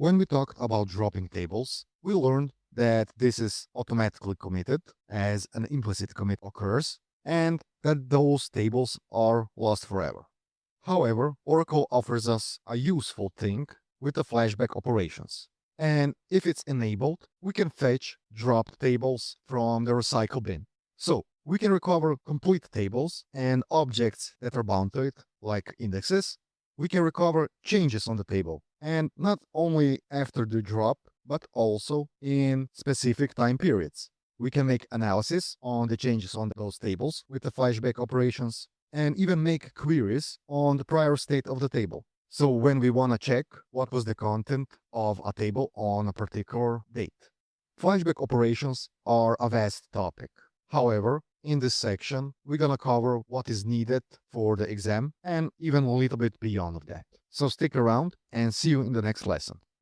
When we talked about dropping tables, we learned that this is automatically committed as an implicit commit occurs and that those tables are lost forever. However, Oracle offers us a useful thing with the flashback operations. And if it's enabled, we can fetch dropped tables from the recycle bin. So we can recover complete tables and objects that are bound to it, like indexes. We can recover changes on the table, and not only after the drop, but also in specific time periods. We can make analysis on the changes on those tables with the flashback operations, and even make queries on the prior state of the table. So when we want to check what was the content of a table on a particular date. Flashback operations are a vast topic. However, in this section, we're gonna cover what is needed for the exam and even a little bit beyond that. So stick around and see you in the next lesson.